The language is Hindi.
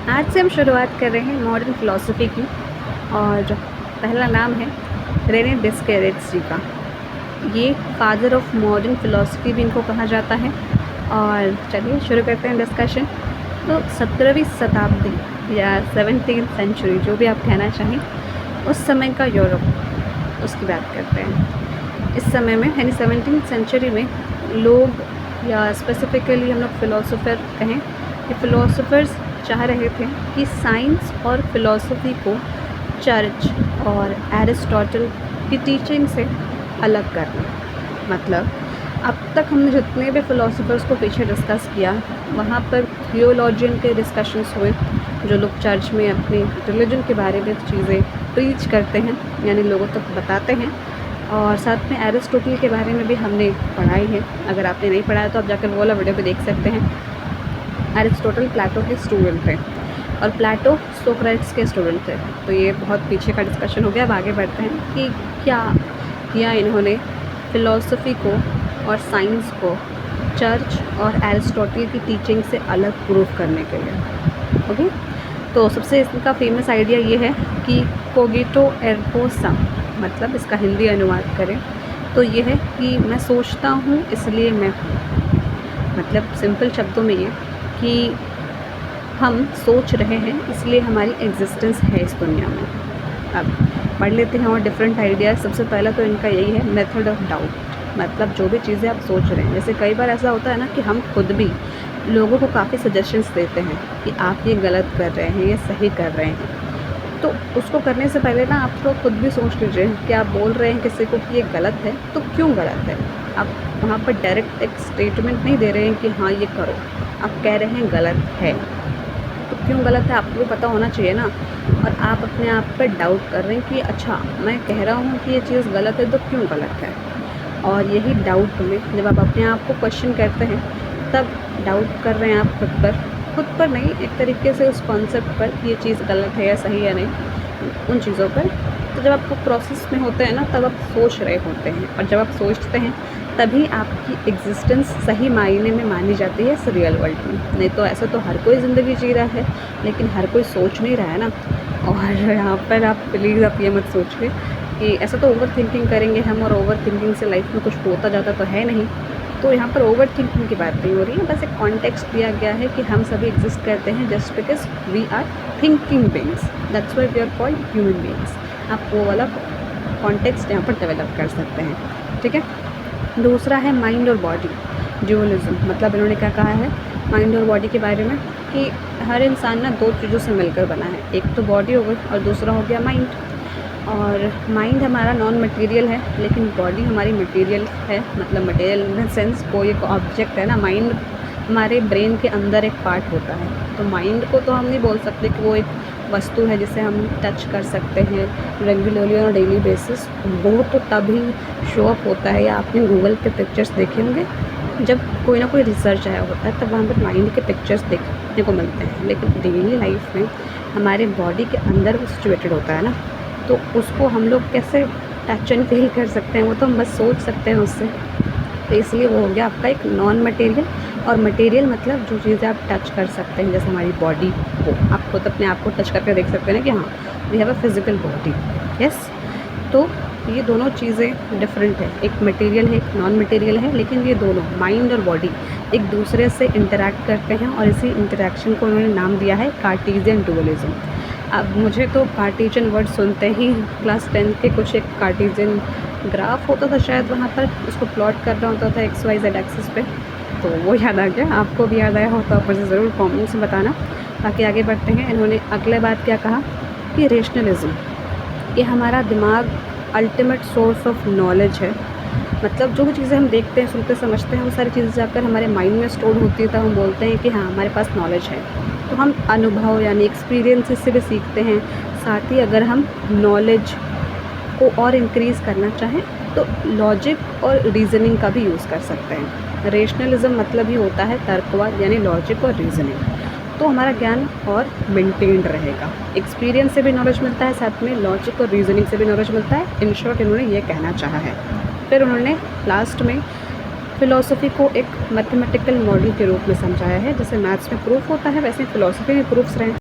आज से हम शुरुआत कर रहे हैं मॉडर्न फ़िलॉसफ़ी की और पहला नाम है रेने डिस्करेज जी का। ये फादर ऑफ मॉडर्न फ़िलॉसफ़ी भी इनको कहा जाता है। और चलिए शुरू करते हैं डिस्कशन। तो 17वीं शताब्दी या 17th सेंचुरी जो भी आप कहना चाहें, उस समय का यूरोप, उसकी बात करते हैं। इस समय में यानी 17th सेंचुरी में लोग या स्पेसिफ़िकली हम लोग फ़िलॉसफ़र कहें कि फ़िलॉसफ़र्स चाह रहे थे कि साइंस और फ़िलॉसफ़ी को चर्च और एरिस्टोटल की टीचिंग से अलग करना। मतलब अब तक हमने जितने भी फ़िलॉसफ़र्स को पीछे डिस्कस किया, वहाँ पर थियोलॉजियन के डिस्कशंस हुए, जो लोग चर्च में अपनी रिलीजन के बारे में चीज़ें प्रीच करते हैं, यानी लोगों तक बताते हैं। और साथ में एरिस्टोटल के बारे में भी हमने पढ़ाई है। अगर आपने नहीं पढ़ा है तो आप जाकर वो वाला वीडियो भी देख सकते हैं। एरिस्टोटल प्लेटो के स्टूडेंट थे और प्लेटो सोक्रेटिस के स्टूडेंट थे। तो ये बहुत पीछे का डिस्कशन हो गया। अब आगे बढ़ते हैं कि क्या किया इन्होंने फ़िलॉसफ़ी को और साइंस को चर्च और एरिस्टोटल की टीचिंग से अलग प्रूव करने के लिए। ओके, तो सबसे इसका फेमस आइडिया ये है कि कोगिटो एर्गो सम, मतलब इसका हिंदी अनुवाद करें तो ये है कि मैं सोचता हूँ इसलिए मैं हूँ। मतलब सिंपल शब्दों में ये कि हम सोच रहे हैं इसलिए हमारी एग्जिस्टेंस है इस दुनिया में। अब पढ़ लेते हैं और डिफरेंट आइडियाज़। सबसे पहला तो इनका यही है मेथड ऑफ डाउट, मतलब जो भी चीज़ें आप सोच रहे हैं। जैसे कई बार ऐसा होता है ना कि हम खुद भी लोगों को काफ़ी सजेशंस देते हैं कि आप ये गलत कर रहे हैं, ये सही कर रहे हैं। तो उसको करने से पहले ना आप लोग खुद भी सोच लीजिए कि आप बोल रहे हैं किसी को कि ये गलत है तो क्यों गलत है। आप वहाँ पर डायरेक्ट एक स्टेटमेंट नहीं दे रहे हैं कि हाँ ये करो, आप कह रहे हैं गलत है। तो क्यों गलत है आपको भी पता होना चाहिए ना। और आप अपने आप पर डाउट कर रहे हैं कि अच्छा मैं कह रहा हूँ कि ये चीज़ गलत है तो क्यों गलत है। और यही डाउट में जब आप अपने आप को क्वेश्चन करते हैं तब डाउट कर रहे हैं आप खुद पर नहीं, एक तरीके से उस कॉन्सेप्ट पर कि ये चीज़ गलत है या सही है नहीं, उन चीज़ों पर। तो जब आपको प्रोसेस में होते हैं ना तब आप सोच रहे होते हैं, और जब आप सोचते हैं तभी आपकी एग्जिस्टेंस सही मायने में मानी जाती है इस रियल वर्ल्ड में। नहीं तो ऐसा तो हर कोई ज़िंदगी जी रहा है, लेकिन हर कोई सोच नहीं रहा है ना। और यहाँ पर आप प्लीज़ आप ये मत सोचिए कि ऐसा तो ओवर थिंकिंग करेंगे हम, और ओवर थिंकिंग से लाइफ में कुछ होता जाता तो है नहीं। तो यहाँ पर ओवर थिंकिंग की बात नहीं हो रही है, बस एक कॉन्टेक्स्ट दिया गया है कि हम सभी एग्जिस्ट करते हैं just because we are thinking beings, that's why we are called human beings. आप वो वाला कॉन्टेक्स्ट यहाँ पर डेवलप कर सकते हैं, ठीक है। दूसरा है माइंड और बॉडी ड्यूअलिज्म। मतलब इन्होंने क्या कहा है माइंड और बॉडी के बारे में कि हर इंसान ना दो चीज़ों से मिलकर बना है, एक तो बॉडी हो गई और दूसरा हो गया माइंड। और माइंड हमारा नॉन मटेरियल है, लेकिन बॉडी हमारी मटेरियल है। मतलब मटेरियल इन द सेंस कोई एक ऑब्जेक्ट है ना। माइंड हमारे ब्रेन के अंदर एक पार्ट होता है। तो माइंड को तो हम नहीं बोल सकते कि वो एक वस्तु है जिसे हम टच कर सकते हैं रेगुलरली और डेली बेसिस। वो तो तभी शो अप होता है, या आपने गूगल पे पिक्चर्स देखे होंगे जब कोई ना कोई रिसर्च आया होता है, तब वहाँ पर माइंड के पिक्चर्स देखने को मिलते हैं। लेकिन डेली लाइफ में हमारे बॉडी के अंदर वो सिचुएटेड होता है ना, तो उसको हम लोग कैसे टच एंड फील कर सकते हैं, वो तो हम बस सोच सकते हैं उससे। तो इसलिए वो हो गया आपका एक नॉन मटेरियल। और मटेरियल मतलब जो चीज़ें आप टच कर सकते हैं, जैसे हमारी बॉडी को आप खुद अपने आप को टच करके देख सकते हैं ना कि हाँ we have a physical body. Yes, तो ये दोनों चीज़ें डिफरेंट है, एक मटेरियल है एक नॉन मटेरियल है, लेकिन ये दोनों माइंड और बॉडी एक दूसरे से इंटरेक्ट करते हैं। और इसी इंटरेक्शन को उन्होंने नाम दिया है कार्टेशियन डुअलिज्म। अब मुझे तो कार्टेशियन वर्ड सुनते ही क्लास 10 के कुछ एक कार्टेशियन ग्राफ होता था शायद, वहाँ पर उसको प्लॉट कर रहा होता था XYZ एक्सिस पे, तो वो याद आ गया। आपको भी याद आया हो तो आप मुझे ज़रूर कमेंट्स में बताना। बाकी आगे बढ़ते हैं। इन्होंने अगले बात क्या कहा कि रेशनलिज्म, ये हमारा दिमाग अल्टीमेट सोर्स ऑफ नॉलेज है। मतलब जो भी चीज़ें हम देखते हैं सुनते समझते हैं वो सारी चीज़ें जाकर हमारे माइंड में स्टोर होती है, तो हम बोलते हैं कि हाँ हमारे पास नॉलेज है। तो हम अनुभव यानी एक्सपीरियंसेस से भी सीखते हैं। साथ ही अगर हम नॉलेज को और इंक्रीज़ करना चाहें तो लॉजिक और रीज़निंग का भी यूज़ कर सकते हैं। रेशनलिज्म मतलब ही होता है तर्कवाद, यानी लॉजिक और रीज़निंग। तो हमारा ज्ञान और मेंटेन्ड रहेगा। एक्सपीरियंस से भी नॉलेज मिलता है, साथ में लॉजिक और रीज़निंग से भी नॉलेज मिलता है। इन शॉर्ट इन्होंने ये कहना चाहा है। फिर उन्होंने लास्ट में फ़िलॉसफ़ी को एक मैथमेटिकल मॉडल के रूप में समझाया है। जैसे मैथ्स में प्रूफ होता है वैसे फ़िलॉसफ़ी में प्रूफ्स रहे।